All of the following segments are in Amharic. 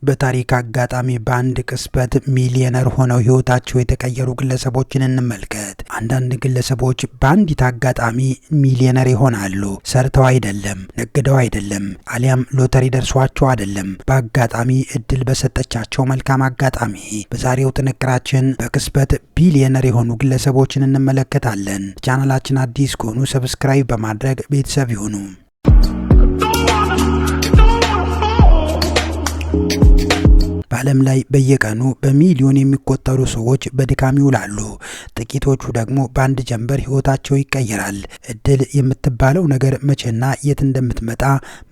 በታሪክ አጋጣሚ በአንድ ቅጽበት ሚሊዮነር ሆነው ህይወታቸው የተቀየሩ ግለሰቦችን እንመልከት። አንዳንድ ግለሰቦች በአንዲት አጋጣሚ ሚሊዮነር ይሆናሉ። ሰርተው አይደለም፣ ነግደው አይደለም፣ አሊያም ሎተሪ ደርሷቸው አይደለም። በአጋጣሚ እድል በሰጠቻቸው መልካም አጋጣሚ። በዛሬው ጥንቅራችን በቅጽበት ቢሊዮነር የሆኑ ግለሰቦችን እንመለከታለን። ቻናላችን አዲስ ከሆኑ ሰብስክራይብ በማድረግ ቤተሰብ ይሁኑ። በዓለም ላይ በየቀኑ በሚሊዮን የሚቆጠሩ ሰዎች በድካም ይውላሉ። ጥቂቶቹ ደግሞ በአንድ ጀንበር ህይወታቸው ይቀየራል። እድል የምትባለው ነገር መቼና የት እንደምትመጣ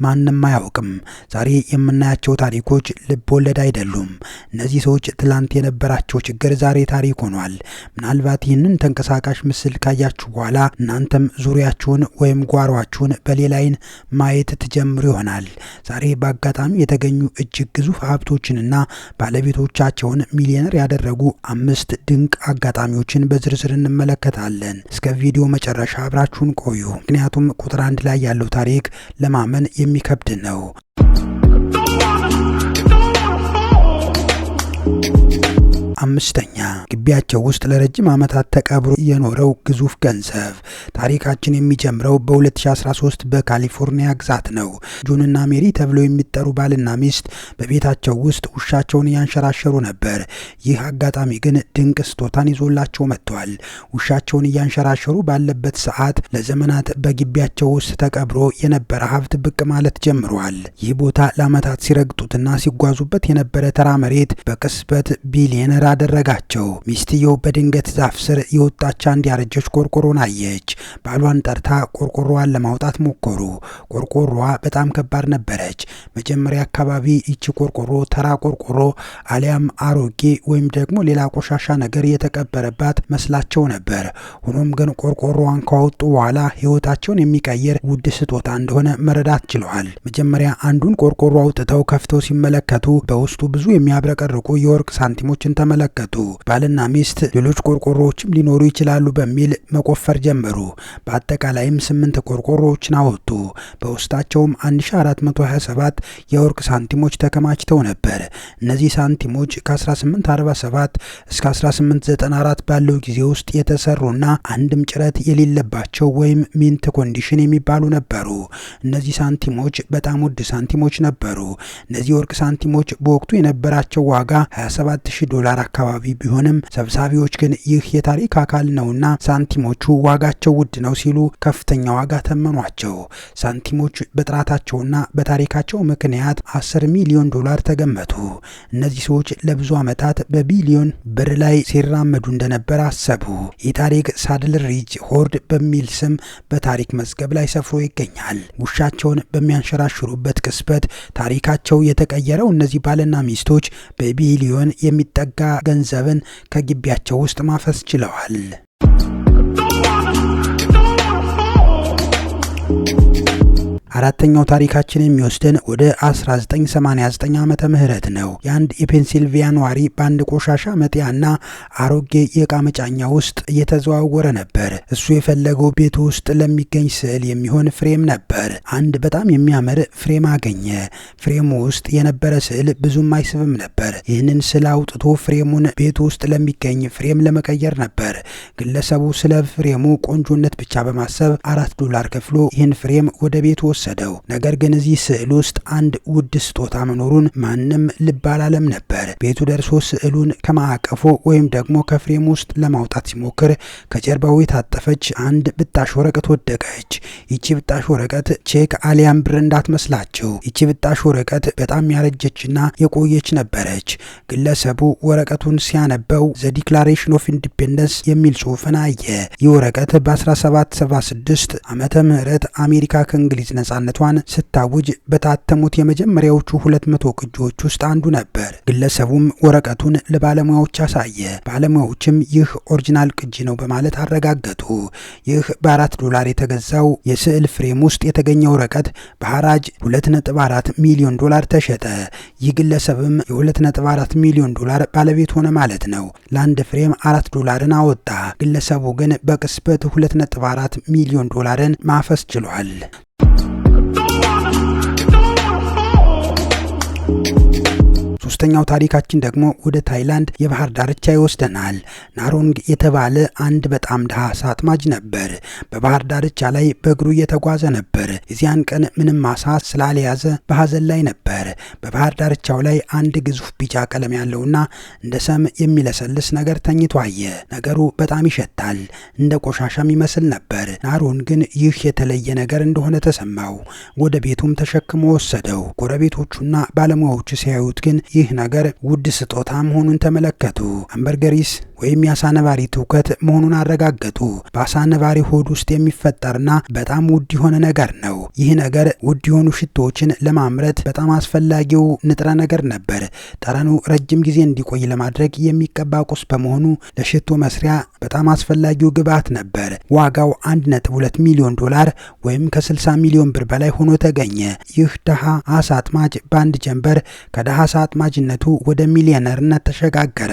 ማንም አያውቅም። ዛሬ የምናያቸው ታሪኮች ልብ ወለድ አይደሉም። እነዚህ ሰዎች ትላንት የነበራቸው ችግር ዛሬ ታሪክ ሆኗል። ምናልባት ይህንን ተንቀሳቃሽ ምስል ካያችሁ በኋላ እናንተም ዙሪያችሁን ወይም ጓሯችሁን በሌላ አይን ማየት ትጀምሩ ይሆናል። ዛሬ በአጋጣሚ የተገኙ እጅግ ግዙፍ ሀብቶችንና ባለቤቶቻቸውን ሚሊዮነር ያደረጉ 5 ድንቅ አጋጣሚዎችን በዝርዝር እንመለከታለን። እስከ ቪዲዮ መጨረሻ አብራችሁን ቆዩ። ምክንያቱም ቁጥር 1 ላይ ያለው ታሪክ ለማመን የሚከብድ ነው። አምስተኛ፣ ግቢያቸው ውስጥ ለረጅም ዓመታት ተቀብሮ የኖረው ግዙፍ ገንዘብ። ታሪካችን የሚጀምረው በ2013 በካሊፎርኒያ ግዛት ነው። ጆንና ሜሪ ተብለው የሚጠሩ ባልና ሚስት በቤታቸው ውስጥ ውሻቸውን እያንሸራሸሩ ነበር። ይህ አጋጣሚ ግን ድንቅ ስጦታን ይዞላቸው መጥቷል። ውሻቸውን እያንሸራሸሩ ባለበት ሰዓት ለዘመናት በግቢያቸው ውስጥ ተቀብሮ የነበረ ሀብት ብቅ ማለት ጀምሯል። ይህ ቦታ ለዓመታት ሲረግጡትና ሲጓዙበት የነበረ ተራ መሬት በቅጽበት ቢሊዮነር አደረጋቸው። ሚስትየው በድንገት ዛፍ ስር የወጣች አንድ ያረጀች ቆርቆሮን አየች። ባሏን ጠርታ ቆርቆሮዋን ለማውጣት ሞከሩ። ቆርቆሮዋ በጣም ከባድ ነበረች። መጀመሪያ አካባቢ ይቺ ቆርቆሮ ተራ ቆርቆሮ አሊያም አሮጌ ወይም ደግሞ ሌላ ቆሻሻ ነገር የተቀበረባት መስላቸው ነበር። ሆኖም ግን ቆርቆሮዋን ካወጡ በኋላ ህይወታቸውን የሚቀይር ውድ ስጦታ እንደሆነ መረዳት ችለዋል። መጀመሪያ አንዱን ቆርቆሮ አውጥተው ከፍተው ሲመለከቱ በውስጡ ብዙ የሚያብረቀርቁ የወርቅ ሳንቲሞችን ተመለከቱ። ባልና ሚስት ሌሎች ቆርቆሮዎችም ሊኖሩ ይችላሉ በሚል መቆፈር ጀመሩ። በአጠቃላይም 8 ቆርቆሮዎችን አወጡ። በውስጣቸውም 1427 የወርቅ ሳንቲሞች ተከማችተው ነበር። እነዚህ ሳንቲሞች ከ1847 እስከ 1894 ባለው ጊዜ ውስጥ የተሰሩና አንድም ጭረት የሌለባቸው ወይም ሚንት ኮንዲሽን የሚባሉ ነበሩ። እነዚህ ሳንቲሞች በጣም ውድ ሳንቲሞች ነበሩ። እነዚህ የወርቅ ሳንቲሞች በወቅቱ የነበራቸው ዋጋ $27,000 አካባቢ ቢሆንም ሰብሳቢዎች ግን ይህ የታሪክ አካል ነውና ሳንቲሞቹ ዋጋቸው ውድ ነው ሲሉ ከፍተኛ ዋጋ ተመኗቸው። ሳንቲሞች በጥራታቸውና በታሪካቸው ምክንያት $10 ሚሊዮን ተገመቱ። እነዚህ ሰዎች ለብዙ ዓመታት በቢሊዮን ብር ላይ ሲራመዱ እንደነበር አሰቡ። ይህ ታሪክ ሳድል ሪጅ ሆርድ በሚል ስም በታሪክ መዝገብ ላይ ሰፍሮ ይገኛል። ውሻቸውን በሚያንሸራሽሩበት ቅጽበት ታሪካቸው የተቀየረው እነዚህ ባልና ሚስቶች በቢሊዮን የሚጠጋ ገንዘብን ከግቢያቸው ውስጥ ማፈስ ችለዋል። አራተኛው ታሪካችን የሚወስደን ወደ 1989 ዓመተ ምህረት ነው። የአንድ የፔንሲልቬኒያ ነዋሪ በአንድ ቆሻሻ መጥያና አሮጌ የዕቃ መጫኛ ውስጥ እየተዘዋወረ ነበር። እሱ የፈለገው ቤቱ ውስጥ ለሚገኝ ስዕል የሚሆን ፍሬም ነበር። አንድ በጣም የሚያምር ፍሬም አገኘ። ፍሬሙ ውስጥ የነበረ ስዕል ብዙም አይስብም ነበር። ይህንን ስዕል አውጥቶ ፍሬሙን ቤቱ ውስጥ ለሚገኝ ፍሬም ለመቀየር ነበር። ግለሰቡ ስለ ፍሬሙ ቆንጆነት ብቻ በማሰብ $4 ከፍሎ ይህን ፍሬም ወደ ቤቱ ወሰደው። ነገር ግን እዚህ ስዕል ውስጥ አንድ ውድ ስጦታ መኖሩን ማንም ልብ አላለም ነበር። ቤቱ ደርሶ ስዕሉን ከማዕቀፉ ወይም ደግሞ ከፍሬም ውስጥ ለማውጣት ሲሞክር ከጀርባው የታጠፈች አንድ ብጣሽ ወረቀት ወደቀች። ይቺ ብጣሽ ወረቀት ቼክ አሊያም ብር እንዳትመስላችሁ። ይቺ ብጣሽ ወረቀት በጣም ያረጀችና የቆየች ነበረች። ግለሰቡ ወረቀቱን ሲያነበው ዘ ዲክላሬሽን ኦፍ ኢንዲፔንደንስ የሚል ጽሑፍን አየ። ይህ ወረቀት በ1776 ዓመተ ምህረት አሜሪካ ከእንግሊዝ ነጻነቷን ስታውጅ በታተሙት የመጀመሪያዎቹ 200 ቅጂዎች ውስጥ አንዱ ነበር። ግለሰቡም ወረቀቱን ለባለሙያዎች አሳየ። ባለሙያዎችም ይህ ኦሪጂናል ቅጂ ነው በማለት አረጋገጡ። ይህ $4 የተገዛው የስዕል ፍሬም ውስጥ የተገኘ ወረቀት በሐራጅ $2.4 ሚሊዮን ተሸጠ። ይህ ግለሰብም የ$2.4 ሚሊዮን ባለቤት ሆነ ማለት ነው። ለአንድ ፍሬም $4 አወጣ። ግለሰቡ ግን በቅጽበት $2.4 ሚሊዮን ማፈስ ችሏል። ሶስተኛው ታሪካችን ደግሞ ወደ ታይላንድ የባህር ዳርቻ ይወስደናል። ናሮንግ የተባለ አንድ በጣም ድሃ አሳ አጥማጅ ነበር። በባህር ዳርቻ ላይ በእግሩ እየተጓዘ ነበር። የዚያን ቀን ምንም አሳ ስላልያዘ በሐዘን ላይ ነበር። በባህር ዳርቻው ላይ አንድ ግዙፍ ቢጫ ቀለም ያለውና እንደ ሰም የሚለሰልስ ነገር ተኝቶ አየ። ነገሩ በጣም ይሸታል፣ እንደ ቆሻሻም ይመስል ነበር። ናሮን ግን ይህ የተለየ ነገር እንደሆነ ተሰማው። ወደ ቤቱም ተሸክሞ ወሰደው። ጎረቤቶቹና ባለሙያዎቹ ሲያዩት ግን ይህ ነገር ውድ ስጦታ መሆኑን ተመለከቱ። አምበርገሪስ ወይም የአሳ ነባሪ ትውከት መሆኑን አረጋገጡ። በአሳ ነባሪ ሆድ ውስጥ የሚፈጠርና በጣም ውድ የሆነ ነገር ነው። ይህ ነገር ውድ የሆኑ ሽቶዎችን ለማምረት በጣም አስፈላጊው ንጥረ ነገር ነበር። ጠረኑ ረጅም ጊዜ እንዲቆይ ለማድረግ የሚቀባ ቁስ በመሆኑ ለሽቶ መስሪያ በጣም አስፈላጊው ግብዓት ነበር። ዋጋው 1.2 ሚሊዮን ዶላር ወይም ከ60 ሚሊዮን ብር በላይ ሆኖ ተገኘ። ይህ ድሃ አሳ አጥማጅ በአንድ ጀንበር ከድሃ አሳ አጥማጅነቱ ወደ ሚሊዮነርነት ተሸጋገረ።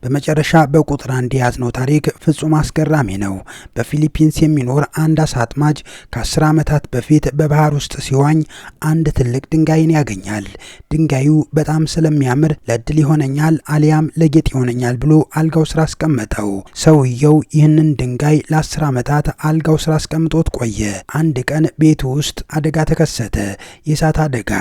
በመጨረሻ በቁጥር 1 የያዝነው ታሪክ ፍጹም አስገራሚ ነው። በፊሊፒንስ የሚኖር አንድ አሳ አጥማጅ ከ10 ዓመታት በፊት በባህር ውስጥ ሲዋኝ አንድ ትልቅ ድንጋይን ያገኛል። ድንጋዩ በጣም ስለሚያምር ለእድል ይሆነኛል አሊያም ለጌጥ ይሆነኛል ብሎ አልጋው ስራ አስቀመጠው። ሰውየው ይህንን ድንጋይ ለ10 ዓመታት አልጋው ስራ አስቀምጦት ቆየ። አንድ ቀን ቤቱ ውስጥ አደጋ ተከሰተ። የእሳት አደጋ።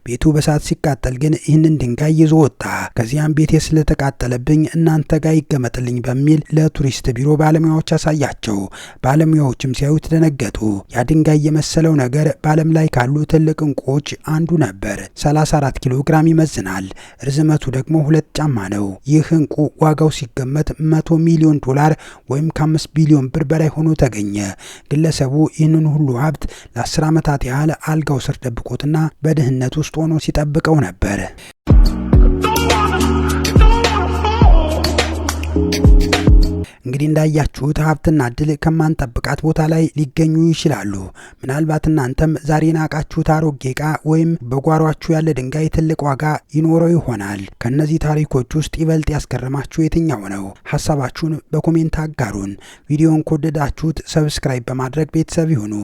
ቤቱ በእሳት ሲቃጠል ግን ይህንን ድንጋይ ይዞ ወጣ። ከዚያም ቤቴ ስለተቃጠለብኝ እናንተ ጋር ይገመጥልኝ በሚል ለቱሪስት ቢሮ ባለሙያዎች አሳያቸው። ባለሙያዎችም ሲያዩት ደነገጡ። ያ ድንጋይ የመሰለው ነገር በዓለም ላይ ካሉ ትልቅ እንቁዎች አንዱ ነበር። 34 ኪሎ ግራም ይመዝናል። ርዝመቱ ደግሞ 2 ጫማ ነው። ይህ እንቁ ዋጋው ሲገመት 100 ሚሊዮን ዶላር ወይም ከ5 ቢሊዮን ብር በላይ ሆኖ ተገኘ። ግለሰቡ ይህንን ሁሉ ሀብት ለ10 ዓመታት ያህል አልጋው ስር ደብቆትና በድህነት ውስጥ ሆኖ ሲጠብቀው ነበር። እንግዲህ እንዳያችሁት ሀብትና እድል ከማንጠብቃት ቦታ ላይ ሊገኙ ይችላሉ። ምናልባት እናንተም ዛሬ ናቃችሁት አሮጌ ዕቃ ወይም በጓሯችሁ ያለ ድንጋይ ትልቅ ዋጋ ይኖረው ይሆናል። ከነዚህ ታሪኮች ውስጥ ይበልጥ ያስገረማችሁ የትኛው ነው? ሀሳባችሁን በኮሜንት አጋሩን። ቪዲዮን ከወደዳችሁት ሰብስክራይብ በማድረግ ቤተሰብ ይሁኑ።